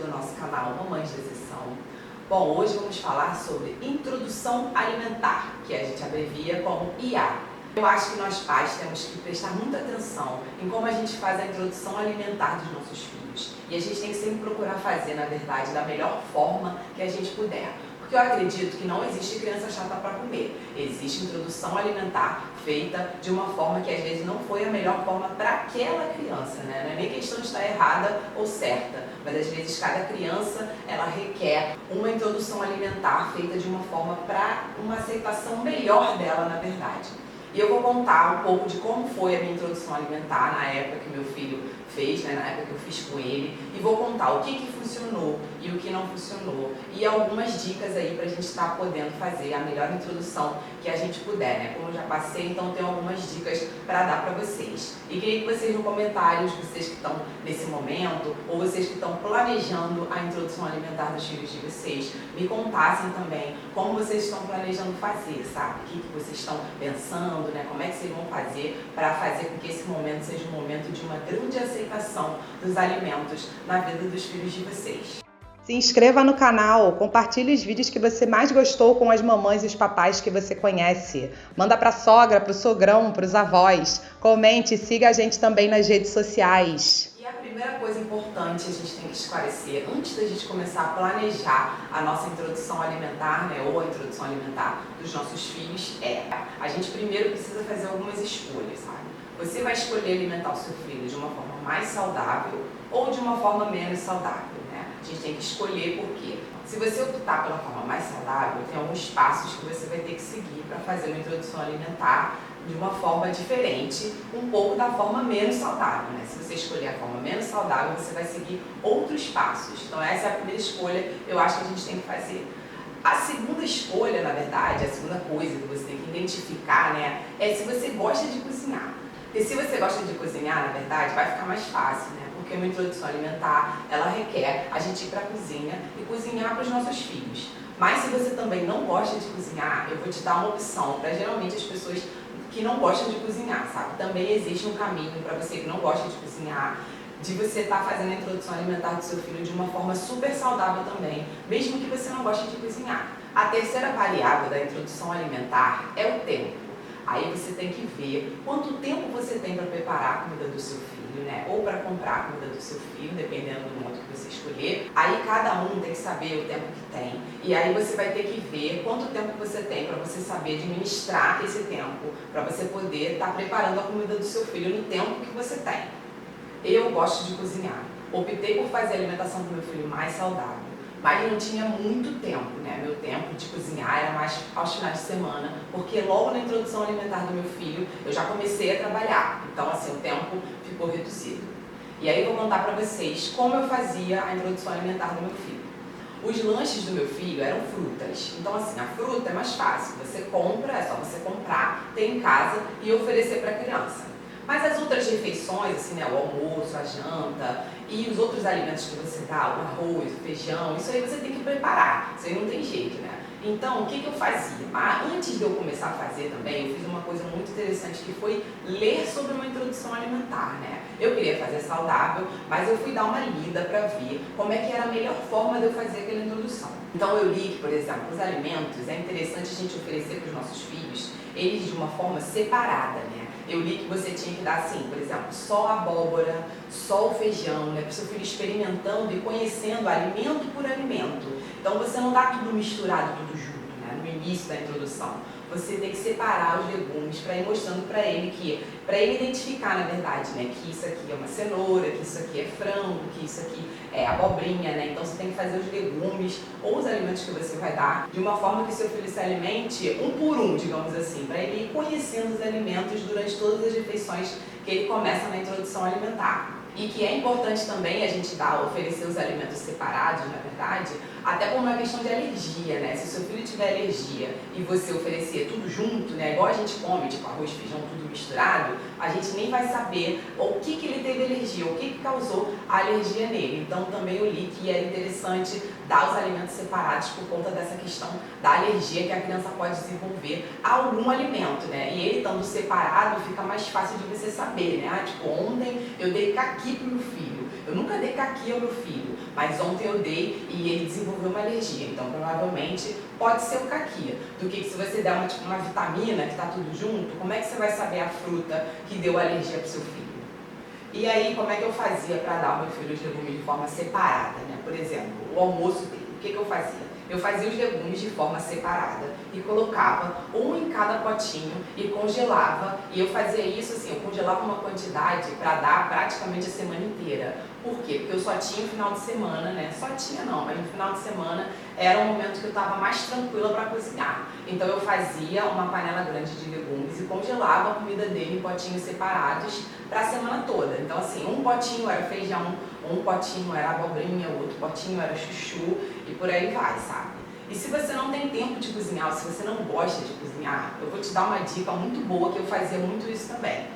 no nosso canal Mamães de Exceção. Bom, hoje vamos falar sobre Introdução Alimentar, que a gente abrevia como IA. Eu acho que nós pais temos que prestar muita atenção em como a gente faz a introdução alimentar dos nossos filhos. E a gente tem que sempre procurar fazer, na verdade, da melhor forma que a gente puder. Porque eu acredito que não existe criança chata para comer. Existe introdução alimentar feita de uma forma que às vezes não foi a melhor forma para aquela criança, né? Não é nem questão de estar errada ou certa, mas às vezes cada criança ela requer uma introdução alimentar feita de uma forma para uma aceitação melhor dela, na verdade. E eu vou contar um pouco de como foi a minha introdução alimentar na época que meu filho fez, né, na época que eu fiz com ele, e vou contar o que funcionou e o que não funcionou, e algumas dicas aí pra gente estar podendo fazer a melhor introdução que a gente puder, né? Como eu já passei, então tenho algumas dicas para dar para vocês. E queria que vocês no comentários, vocês que estão nesse momento, ou vocês que estão planejando a introdução alimentar dos filhos de vocês, me contassem também como vocês estão planejando fazer, sabe? O que vocês estão pensando, né? Como é que vocês vão fazer para fazer com que esse momento seja um momento de uma grande aceitação dos alimentos na vida dos filhos de vocês. Se inscreva no canal, compartilhe os vídeos que você mais gostou com as mamães e os papais que você conhece. Manda pra sogra, pro sogrão, pros avós. Comente e siga a gente também nas redes sociais. E a primeira coisa importante a gente tem que esclarecer, antes da gente começar a planejar a nossa introdução alimentar, né, ou a introdução alimentar dos nossos filhos, a gente primeiro precisa fazer algumas escolhas, sabe? Você vai escolher alimentar o seu filho de uma forma mais saudável ou de uma forma menos saudável, né? A gente tem que escolher por quê. Se você optar pela forma mais saudável, tem alguns passos que você vai ter que seguir para fazer uma introdução alimentar de uma forma diferente, um pouco da forma menos saudável, né? Se você escolher a forma menos saudável, você vai seguir outros passos. Então essa é a primeira escolha, eu acho que a gente tem que fazer. A segunda escolha, na verdade, a segunda coisa que você tem que identificar, né, é se você gosta de cozinhar. E se você gosta de cozinhar, na verdade, vai ficar mais fácil, né? Porque uma introdução alimentar, ela requer a gente ir para a cozinha e cozinhar para os nossos filhos. Mas se você também não gosta de cozinhar, eu vou te dar uma opção para geralmente as pessoas que não gostam de cozinhar, sabe? Também existe um caminho para você que não gosta de cozinhar, de você estar fazendo a introdução alimentar do seu filho de uma forma super saudável também, mesmo que você não goste de cozinhar. A terceira variável da introdução alimentar é o tempo. Aí você tem que ver quanto tempo você tem para preparar a comida do seu filho, né? Ou para comprar a comida do seu filho, dependendo do modo que você escolher. Aí cada um tem que saber o tempo que tem. E aí você vai ter que ver quanto tempo você tem para você saber administrar esse tempo, para você poder estar preparando a comida do seu filho no tempo que você tem. Eu gosto de cozinhar. Optei por fazer a alimentação do meu filho mais saudável. Mas não tinha muito tempo, né? Meu tempo de cozinhar era mais aos finais de semana, porque logo na introdução alimentar do meu filho, eu já comecei a trabalhar. Então, assim, o tempo ficou reduzido. E aí eu vou contar pra vocês como eu fazia a introdução alimentar do meu filho. Os lanches do meu filho eram frutas. Então, assim, a fruta é mais fácil. Você compra, é só você comprar, ter em casa e oferecer pra criança. Mas as outras refeições, assim, né, o almoço, a janta e os outros alimentos que você dá, o arroz, o feijão, isso aí você tem que preparar, isso aí não tem jeito, né? Então, o que eu fazia? Antes de eu começar a fazer também, eu fiz uma coisa muito interessante que foi ler sobre uma introdução alimentar, né? Eu queria fazer saudável, mas eu fui dar uma lida para ver como é que era a melhor forma de eu fazer aquela introdução. Então eu li que, por exemplo, os alimentos, é interessante a gente oferecer para os nossos filhos, eles de uma forma separada, né? Eu li que você tinha que dar assim, por exemplo, só a abóbora, só o feijão, né? Para o seu filho experimentando e conhecendo alimento por alimento. Então você não dá tudo misturado, tudo junto, né? No início da introdução. Você tem que separar os legumes para ir mostrando para ele identificar, na verdade, né? Que isso aqui é uma cenoura, que isso aqui é frango, que isso aqui é abobrinha, né? Então você tem que fazer os legumes ou os alimentos que você vai dar de uma forma que seu filho se alimente um por um, digamos assim, para ele ir conhecendo os alimentos durante todas as refeições que ele começa na introdução alimentar. E que é importante também a gente oferecer os alimentos separados, na verdade, até por uma questão de alergia, né? Se o seu filho tiver alergia e você oferecer tudo junto, né? Igual a gente come, tipo arroz, feijão, tudo misturado, a gente nem vai saber o que ele teve alergia, o que causou a alergia nele. Então também eu li que era interessante dar os alimentos separados por conta dessa questão da alergia que a criança pode desenvolver a algum alimento, né? E ele estando separado fica mais fácil de você saber, né? Tipo, ontem eu dei caqui pro meu filho. eu nunca dei caqui ao meu filho, mas ontem eu dei e ele desenvolveu uma alergia, então provavelmente pode ser o caqui. Do que se você der uma vitamina que está tudo junto, como é que você vai saber a fruta que deu alergia para o seu filho? E aí, como é que eu fazia para dar ao meu filho os legumes de forma separada, né? Por exemplo, o almoço dele, o que eu fazia? Eu fazia os legumes de forma separada e colocava um em cada potinho e congelava. E eu fazia isso assim, eu congelava uma quantidade para dar praticamente a semana inteira. Por quê? Porque eu só tinha o final de semana, né? Só tinha não, mas no final de semana era o momento que eu estava mais tranquila para cozinhar. Então eu fazia uma panela grande de legumes e congelava a comida dele em potinhos separados para a semana toda. Então assim, um potinho era feijão, um potinho era abobrinha, o outro potinho era chuchu e por aí vai, sabe? E se você não tem tempo de cozinhar, ou se você não gosta de cozinhar, eu vou te dar uma dica muito boa que eu fazia muito isso também.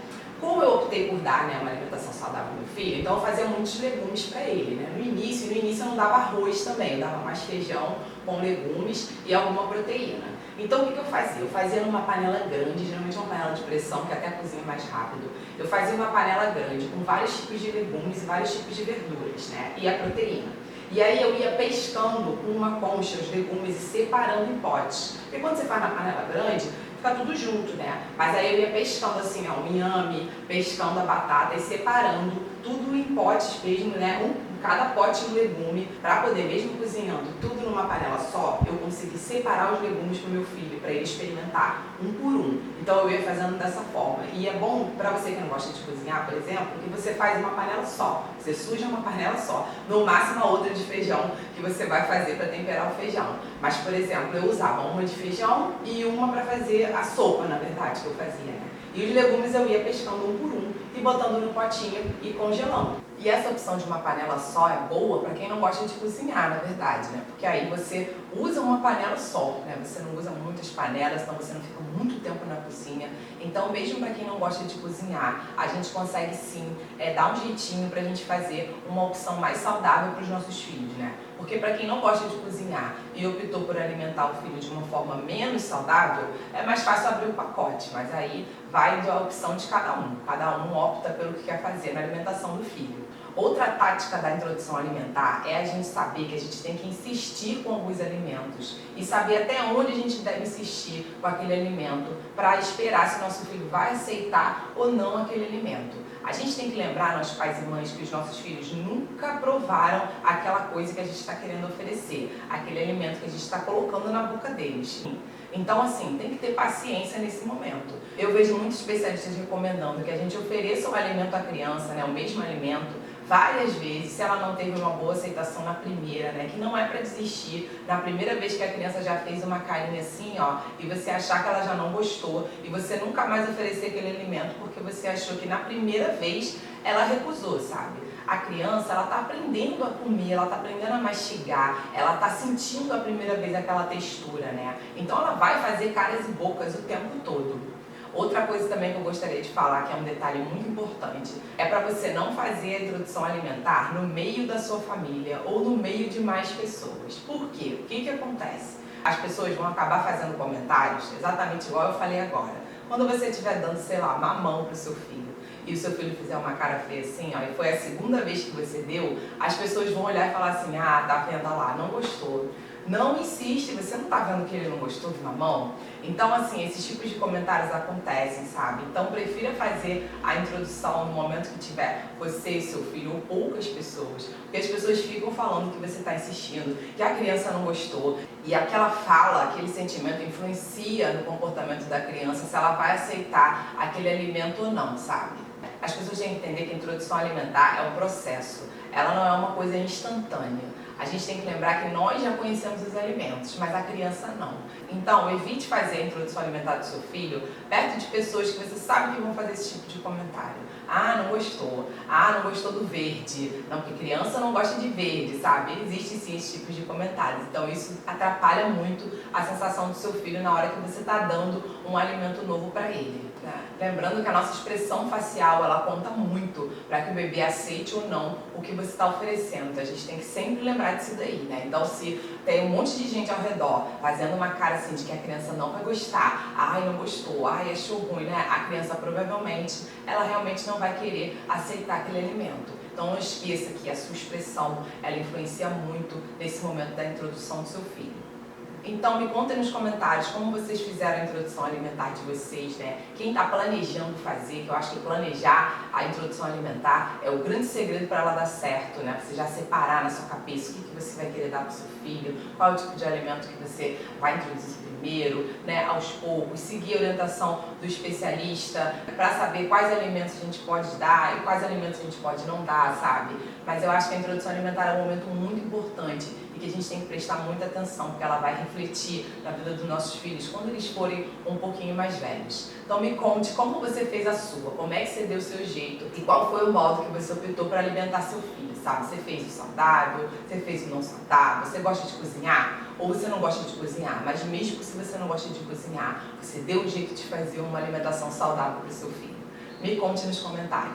Como eu optei por dar, né, uma alimentação saudável ao meu filho, então eu fazia muitos legumes para ele, né? No início eu não dava arroz também, eu dava mais feijão com legumes e alguma proteína. Então o que eu fazia? Eu fazia numa panela grande, geralmente uma panela de pressão, que até cozinha mais rápido. Eu fazia uma panela grande com vários tipos de legumes e vários tipos de verduras, né? E a proteína. E aí eu ia pescando com uma concha os legumes e separando em potes. Porque quando você faz na panela grande, fica tudo junto, né? Mas aí eu ia pescando assim, ó, o inhame, pescando a batata e separando tudo em potes mesmo, né? Cada pote de legume, para poder, mesmo cozinhando tudo numa panela só, eu consegui separar os legumes para o meu filho, para ele experimentar um por um. Então eu ia fazendo dessa forma. E é bom para você que não gosta de cozinhar, por exemplo, que você faz uma panela só. Você suja uma panela só. No máximo a outra de feijão que você vai fazer para temperar o feijão. Mas, por exemplo, eu usava uma de feijão e uma para fazer a sopa, na verdade, que eu fazia, né? E os legumes eu ia pescando um por um e botando no potinho e congelando. E essa opção de uma panela só é boa para quem não gosta de cozinhar, na verdade, né? Porque aí você usa uma panela só, né? Você não usa muitas panelas, então você não fica muito tempo na cozinha. Então, mesmo para quem não gosta de cozinhar, a gente consegue sim dar um jeitinho para a gente fazer uma opção mais saudável para os nossos filhos, né? Porque para quem não gosta de cozinhar e optou por alimentar o filho de uma forma menos saudável, é mais fácil abrir o pacote, mas aí vai da opção de cada um. Cada um opta pelo que quer fazer na alimentação do filho. Outra tática da introdução alimentar é a gente saber que a gente tem que insistir com alguns alimentos e saber até onde a gente deve insistir com aquele alimento para esperar se nosso filho vai aceitar ou não aquele alimento. A gente tem que lembrar, nós pais e mães, que os nossos filhos nunca provaram aquela coisa que a gente está querendo oferecer, aquele alimento que a gente está colocando na boca deles. Então, assim, tem que ter paciência nesse momento. Eu vejo muitos especialistas recomendando que a gente ofereça o alimento à criança, né, o mesmo alimento, várias vezes, se ela não teve uma boa aceitação na primeira, né? Que não é para desistir na primeira vez que a criança já fez uma carinha assim, ó, e você achar que ela já não gostou e você nunca mais oferecer aquele alimento porque você achou que na primeira vez ela recusou, sabe? A criança, ela tá aprendendo a comer, ela tá aprendendo a mastigar, ela tá sentindo a primeira vez aquela textura, né? Então ela vai fazer caras e bocas o tempo todo. Outra coisa também que eu gostaria de falar, que é um detalhe muito importante, é para você não fazer a introdução alimentar no meio da sua família ou no meio de mais pessoas. Por quê? O que acontece? As pessoas vão acabar fazendo comentários exatamente igual eu falei agora. Quando você estiver dando, sei lá, mamão para o seu filho, e o seu filho fizer uma cara feia assim, ó, e foi a segunda vez que você deu, as pessoas vão olhar e falar assim, ah, tá vendo lá, não gostou. Não insiste, você não tá vendo que ele não gostou do mamão? Então, assim, esses tipos de comentários acontecem, sabe? Então, prefira fazer a introdução no momento que tiver você e seu filho, ou poucas pessoas. Porque as pessoas ficam falando que você está insistindo, que a criança não gostou. E aquela fala, aquele sentimento influencia no comportamento da criança, se ela vai aceitar aquele alimento ou não, sabe? As pessoas têm que entender que a introdução alimentar é um processo. Ela não é uma coisa instantânea. A gente tem que lembrar que nós já conhecemos os alimentos, mas a criança não. Então, evite fazer a introdução alimentar do seu filho perto de pessoas que você sabe que vão fazer esse tipo de comentário. Ah, não gostou. Ah, não gostou do verde. Não, porque criança não gosta de verde, sabe? Existe sim esse tipo de comentários. Então, isso atrapalha muito a sensação do seu filho na hora que você está dando um alimento novo para ele. Lembrando que a nossa expressão facial, ela conta muito para que o bebê aceite ou não o que você está oferecendo. Então, a gente tem que sempre lembrar lembrar disso daí, né? Então, se tem um monte de gente ao redor fazendo uma cara assim de que a criança não vai gostar, ai, não gostou, ai, achou ruim, né? A criança provavelmente, ela realmente não vai querer aceitar aquele alimento. Então, não esqueça que a sua expressão, ela influencia muito nesse momento da introdução do seu filho. Então, me contem nos comentários como vocês fizeram a introdução alimentar de vocês, né? Quem está planejando fazer, que eu acho que planejar a introdução alimentar é o grande segredo para ela dar certo, né? Você já separar na sua cabeça o que você vai querer dar para o seu filho, qual é o tipo de alimento que você vai introduzir primeiro, né? Aos poucos, seguir a orientação do especialista para saber quais alimentos a gente pode dar e quais alimentos a gente pode não dar, sabe? Mas eu acho que a introdução alimentar é um momento muito importante e que a gente tem que prestar muita atenção, porque ela vai refletir na vida dos nossos filhos quando eles forem um pouquinho mais velhos. Então me conte como você fez a sua, como é que você deu o seu jeito e qual foi o modo que você optou para alimentar seu filho, sabe? Você fez o saudável, você fez o não saudável, você gosta de cozinhar ou você não gosta de cozinhar, mas mesmo se você não gosta de cozinhar, você deu o jeito de fazer uma alimentação saudável para o seu filho. Me conte nos comentários.